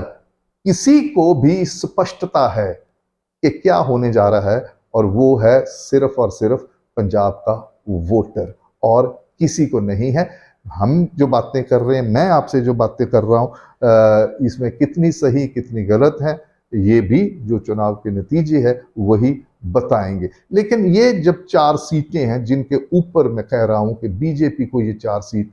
किसी को भी स्पष्टता है कि क्या होने जा रहा है, और वो है सिर्फ और सिर्फ पंजाब का वोटर, और किसी को नहीं है। हम जो बातें कर रहे हैं, मैं आपसे जो बातें कर रहा हूं, इसमें कितनी सही कितनी गलत है, ये भी जो चुनाव के नतीजे है वही बताएंगे। लेकिन ये जब 4 सीटें हैं जिनके ऊपर मैं कह रहा हूं कि बीजेपी को ये 4 सीट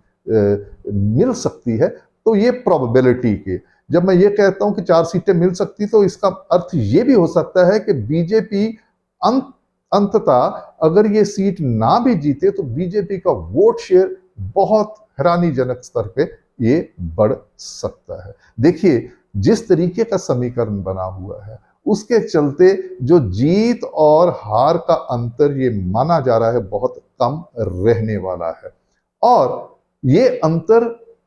मिल सकती है, तो ये प्रोबेबिलिटी के, जब मैं ये कहता हूं कि 4 सीटें मिल सकती, तो इसका अर्थ ये भी हो सकता है कि बीजेपी अंततः अगर ये सीट ना भी जीते तो बीजेपी का वोट शेयर बहुत हैरानीजनक स्तर पे ये बढ़ सकता है। देखिए जिस तरीके का समीकरण बना हुआ है, उसके चलते जो जीत और हार का अंतर ये माना जा रहा है बहुत कम रहने वाला है। और ये अंतर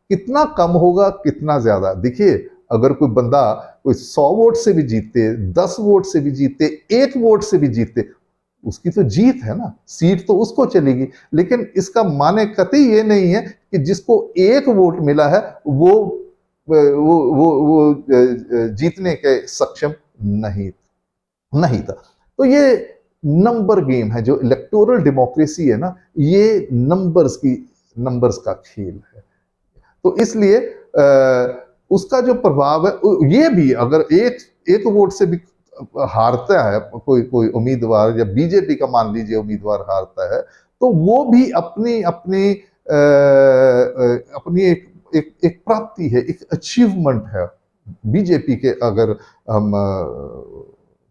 कितना कम होगा कितना ज्यादा, देखिए अगर कोई बंदा कोई 100 वोट से भी जीते, 10 वोट से भी जीते, 1 वोट से भी जीते, उसकी तो जीत है ना, सीट तो उसको चलेगी। लेकिन इसका माने कतई ये नहीं है कि जिसको 1 वोट मिला है वो जीतने के सक्षम नहीं था। तो ये नंबर गेम है, जो इलेक्टोरल डेमोक्रेसी है ना, ये नंबर्स का खेल है। तो इसलिए उसका जो प्रभाव है, ये भी अगर एक वोट से भी हारता है कोई उम्मीदवार, या बीजेपी का मान लीजिए उम्मीदवार हारता है, तो वो भी अपनी एक प्राप्ति है, एक अचीवमेंट है बीजेपी के, अगर हम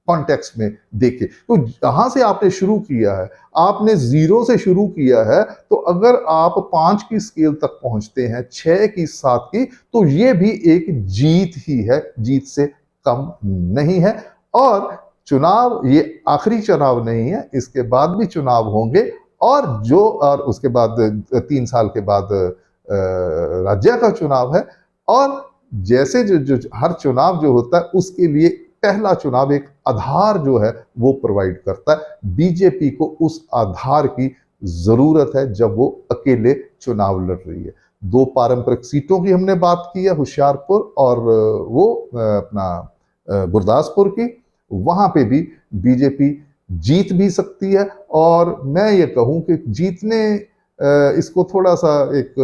कॉन्टेक्स्ट में देखें। तो जहां से आपने शुरू किया है, आपने 0 से शुरू किया है, तो अगर आप 5 की स्केल तक पहुंचते हैं, 6 की, 7 की, तो ये भी एक जीत ही है, जीत से कम नहीं है। और चुनाव ये आखिरी चुनाव नहीं है, इसके बाद भी चुनाव होंगे, और उसके बाद 3 साल के बाद राज्य का चुनाव है। और जैसे जो हर चुनाव जो होता है, उसके लिए पहला चुनाव एक आधार जो है वो प्रोवाइड करता है। बीजेपी को उस आधार की जरूरत है जब वो अकेले चुनाव लड़ रही है। 2 पारंपरिक सीटों की हमने बात की है, होशियारपुर और वो अपना गुरदासपुर की, वहां पे भी बीजेपी जीत भी सकती है। और मैं ये कहूं कि जीतने, इसको थोड़ा सा एक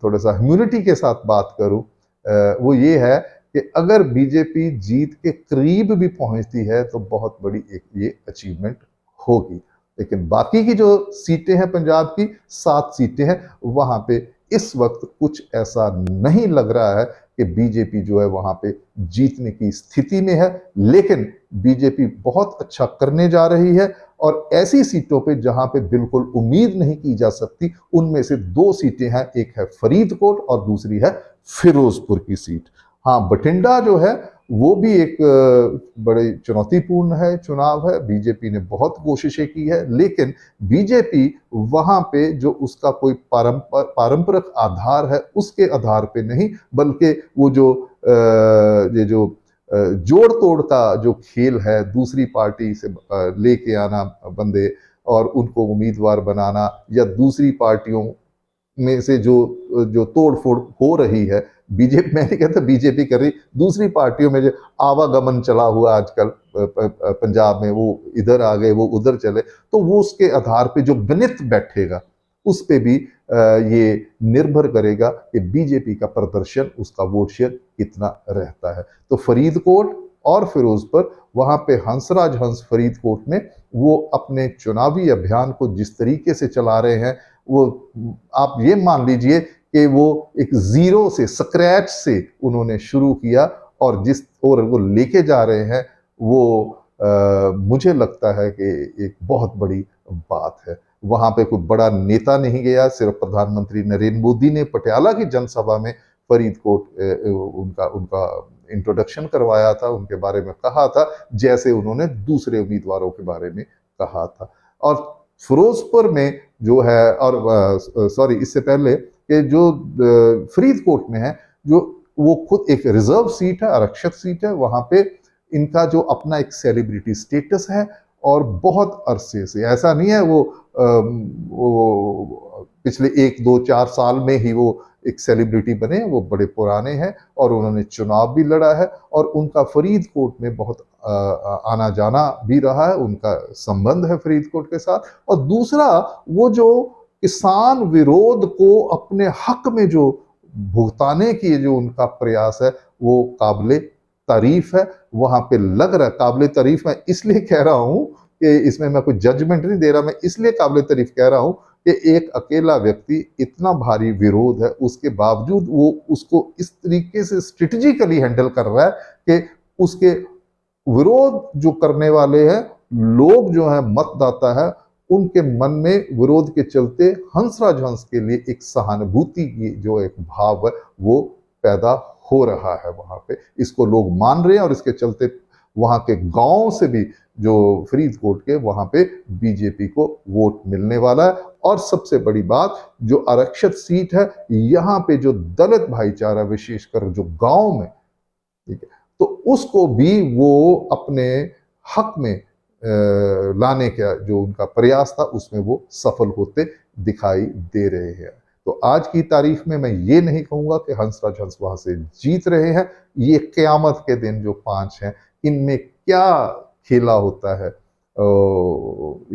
थोड़ा सा ह्यूमिलिटी के साथ बात करूं, वो ये है कि अगर बीजेपी जीत के करीब भी पहुंचती है तो बहुत बड़ी एक ये अचीवमेंट होगी। लेकिन बाकी की जो सीटें हैं पंजाब की, 7 सीटें हैं, वहां पे इस वक्त कुछ ऐसा नहीं लग रहा है कि बीजेपी जो है वहां पे जीतने की स्थिति में है। लेकिन बीजेपी बहुत अच्छा करने जा रही है, और ऐसी सीटों पे जहां पे बिल्कुल उम्मीद नहीं की जा सकती, उनमें से 2 सीटें हैं, एक है फरीदकोट और दूसरी है फिरोजपुर की सीट। हाँ, बठिंडा जो है वो भी एक बड़ी चुनौतीपूर्ण है चुनाव है। बीजेपी ने बहुत कोशिशें की है, लेकिन बीजेपी वहाँ पे जो उसका कोई पारंपरिक आधार है, उसके आधार पे नहीं, बल्कि वो जो ये जो जोड़-तोड़ का जो खेल है, दूसरी पार्टी से लेके आना बंदे और उनको उम्मीदवार बनाना, या दूसरी पार्टियों में से जो जो तोड़-फोड़ हो रही है, बीजेपी, मैं नहीं कहता बीजेपी कर रही, दूसरी पार्टियों में जो आवागमन चला हुआ आजकल पंजाब में, वो इधर आ गए, वो उधर चले, तो वो उसके आधार पे जो गणित बैठेगा, उस पे भी ये निर्भर करेगा कि बीजेपी का प्रदर्शन, उसका वोट शेयर कितना रहता है। तो फरीदकोट और फिरोजपुर, वहाँ पे हंसराज हंस फरीदकोट में वो अपने चुनावी अभियान को जिस तरीके से चला रहे हैं, वो आप ये मान लीजिए कि वो एक जीरो से, स्क्रैच से उन्होंने शुरू किया, और जिस और वो लेके जा रहे हैं, वो मुझे लगता है कि एक बहुत बड़ी बात है। वहां पे कोई बड़ा नेता नहीं गया, सिर्फ प्रधानमंत्री नरेंद्र मोदी ने पटियाला की जनसभा में फरीदकोट उनका उनका इंट्रोडक्शन करवाया था, उनके बारे में कहा था, जैसे उन्होंने दूसरे उम्मीदवारों के बारे में कहा था। और फिरोजपुर में जो है, और सॉरी, इससे पहले कि जो फरीदकोट में है, जो वो खुद एक रिजर्व सीट है, आरक्षित सीट है, वहां पे इनका जो अपना एक सेलिब्रिटी स्टेटस है, और बहुत अरसे से, ऐसा नहीं है वो पिछले 1 2 4 साल में ही वो एक सेलिब्रिटी बने, वो बड़े पुराने हैं, और उन्होंने चुनाव भी लड़ा है, और उनका फरीदकोट में बहुत आना जाना भी रहा है, उनका संबंध है फरीदकोट के साथ। और दूसरा, वो जो किसान विरोध को अपने हक में जो भुगताने की जो उनका प्रयास है, वो काबिले तारीफ है। वहां पे लग रहा है काबिले तारीफ, मैं इसलिए कह रहा हूं कि इसमें मैं कोई जजमेंट नहीं दे रहा, मैं इसलिए काबिले तारीफ कह रहा हूं कि एक अकेला व्यक्ति इतना भारी विरोध है, उसके बावजूद वो उसको इस तरीके से स्ट्रेटेजिकली हैंडल कर रहा है कि उसके विरोध जो करने वाले हैं लोग, जो है मतदाता है, उनके मन में विरोध के चलते हंसराज हंस के लिए एक सहानुभूति की जो एक भाव है, वो पैदा हो रहा है वहां पे। इसको लोग मान रहे हैं, और इसके चलते वहां के गांव से भी, जो फरीदकोट के, वहां पे बीजेपी को वोट मिलने वाला है। और सबसे बड़ी बात, जो आरक्षित सीट है, यहाँ पे जो दलित भाईचारा, विशेषकर जो गांव में, ठीक है, तो उसको भी वो अपने हक में लाने का जो उनका प्रयास था, उसमें वो सफल होते दिखाई दे रहे हैं। तो आज की तारीख में मैं ये नहीं कहूंगा कि हंसराज हंस वहां से जीत रहे हैं। ये क़यामत के दिन जो 5 हैं, इनमें क्या खेला होता है,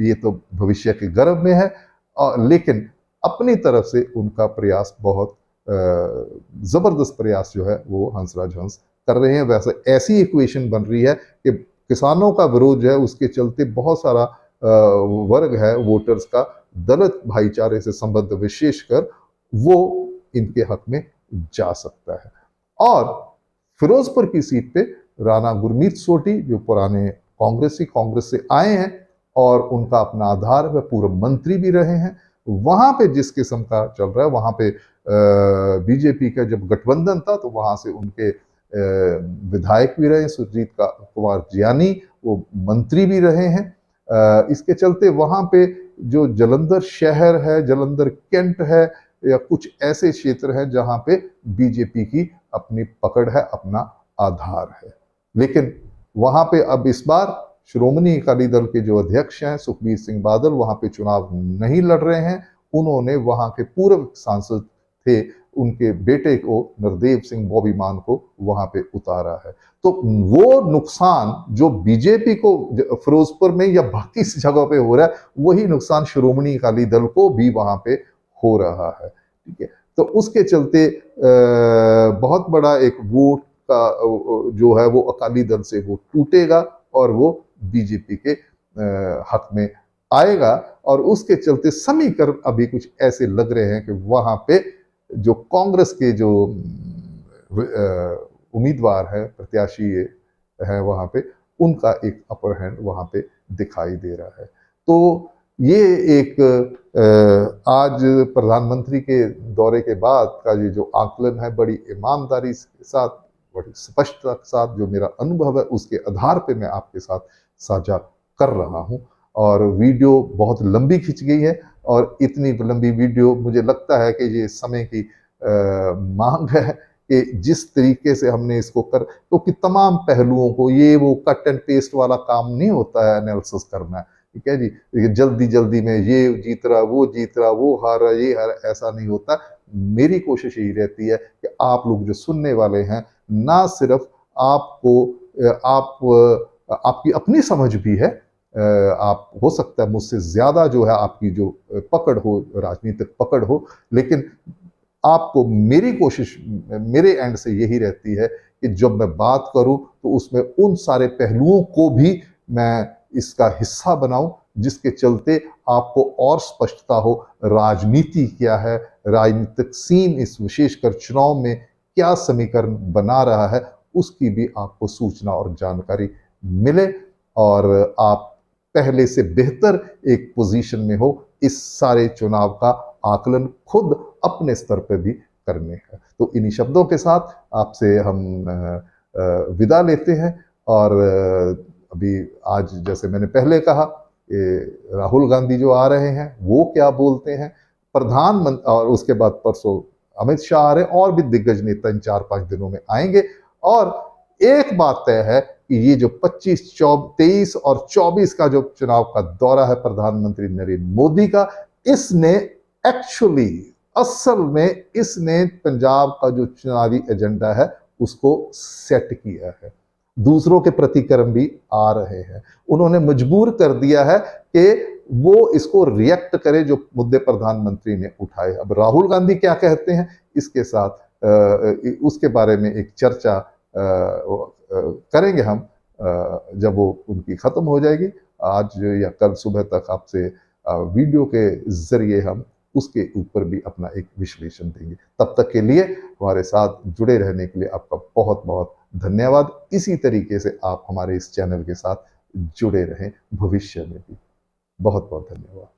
ये तो भविष्य के गर्भ में है। लेकिन अपनी तरफ से उनका प्रयास, बहुत जबरदस्त प्रयास जो है, वो हंसराज हंस कर रहे हैं। वैसे ऐसी इक्वेशन बन रही है कि किसानों का विरोध जो है, उसके चलते बहुत सारा वर्ग है वोटर्स का, दलित भाईचारे से संबंध विशेषकर, वो इनके हक में जा सकता है। और फिरोजपुर की सीट पे राणा गुरमीत सोढी, जो पुराने कांग्रेस से आए हैं, और उनका अपना आधार, वह पूर्व मंत्री भी रहे हैं, वहां पे जिस किस्म का चल रहा है, वहां पे बीजेपी का जब गठबंधन था, तो वहां से उनके विधायक भी रहे, सुरजीत कुमार जियानी, वो मंत्री भी रहे हैं। इसके चलते वहां पे जो जलंधर शहर है, जलंधर कैंट है, या कुछ ऐसे क्षेत्र हैं जहां पे बीजेपी की अपनी पकड़ है, अपना आधार है। लेकिन वहां पे अब इस बार श्रोमणी अकाली दल के जो अध्यक्ष हैं सुखबीर सिंह बादल, वहां पे चुनाव नहीं लड़ रहे हैं। उन्होंने वहां के पूर्व सांसद थे, उनके बेटे को, नरदेव सिंह बॉबी मान को, वहां पे उतारा है। तो वो नुकसान जो बीजेपी को फिरोजपुर में या बाकी जगह पे हो रहा है, वही नुकसान श्रोमणी अकाली दल को भी वहां पे हो रहा है। ठीक है, तो उसके चलते बहुत बड़ा एक वोट का जो है, वो अकाली दल से वो टूटेगा, और वो बीजेपी के हक में आएगा। और उसके चलते समीकरण अभी कुछ ऐसे लग रहे हैं कि वहां पे जो कांग्रेस के जो उम्मीदवार है, प्रत्याशी है वहां पे, उनका एक अपर हैंड वहां पे दिखाई दे रहा है। तो ये एक आज प्रधानमंत्री के दौरे के बाद का ये जो आकलन है, बड़ी ईमानदारी के साथ बड़ी स्पष्टता के साथ जो मेरा अनुभव है उसके आधार पे मैं आपके साथ साझा कर रहा हूँ। और वीडियो बहुत लंबी खिंच गई है, और इतनी लंबी वीडियो मुझे लगता है कि ये समय की मांग है कि जिस तरीके से हमने इसको क्योंकि तमाम पहलुओं को, ये वो कट एंड पेस्ट वाला काम नहीं होता है एनालिसिस करना, ठीक है जी। ये जल्दी जल्दी में ये जीत रहा, वो जीत रहा, वो हार रहा, ये हार, ऐसा नहीं होता। मेरी कोशिश यही रहती है कि आप लोग जो सुनने वाले हैं, ना सिर्फ आपको आपकी अपनी समझ भी है, आप हो सकता है मुझसे ज़्यादा जो है आपकी जो पकड़ हो, राजनीतिक पकड़ हो, लेकिन आपको मेरी कोशिश मेरे एंड से यही रहती है कि जब मैं बात करूं तो उसमें उन सारे पहलुओं को भी मैं इसका हिस्सा बनाऊं, जिसके चलते आपको और स्पष्टता हो राजनीति क्या है, राजनीतिक सीन इस विशेषकर चुनाव में क्या समीकरण बना रहा है, उसकी भी आपको सूचना और जानकारी मिले, और आप पहले से बेहतर एक पोजीशन में हो इस सारे चुनाव का आकलन खुद अपने स्तर पर भी करने हैं। तो इन्हीं शब्दों के साथ आपसे हम विदा लेते हैं। और अभी आज जैसे मैंने पहले कहा, राहुल गांधी जो आ रहे हैं वो क्या बोलते हैं, प्रधानमंत्री, और उसके बाद परसों अमित शाह आ रहे हैं, और भी दिग्गज नेता इन 4-5 दिनों में आएंगे। और एक बात तय है कि ये जो 25, 23 और 24 का जो चुनाव का दौरा है प्रधानमंत्री नरेंद्र मोदी का, इसने एक्चुअली असल में इसने पंजाब का जो चुनावी एजेंडा है उसको सेट किया है। दूसरों के प्रतिक्रम भी आ रहे हैं, उन्होंने मजबूर कर दिया है कि वो इसको रिएक्ट करे जो मुद्दे प्रधानमंत्री ने उठाए। अब राहुल गांधी क्या कहते हैं इसके साथ उसके बारे में एक चर्चा करेंगे हम जब वो उनकी खत्म हो जाएगी। आज या कल सुबह तक आपसे वीडियो के जरिए हम उसके ऊपर भी अपना एक विश्लेषण देंगे। तब तक के लिए हमारे साथ जुड़े रहने के लिए आपका बहुत बहुत धन्यवाद। इसी तरीके से आप हमारे इस चैनल के साथ जुड़े रहें भविष्य में भी। बहुत बहुत धन्यवाद।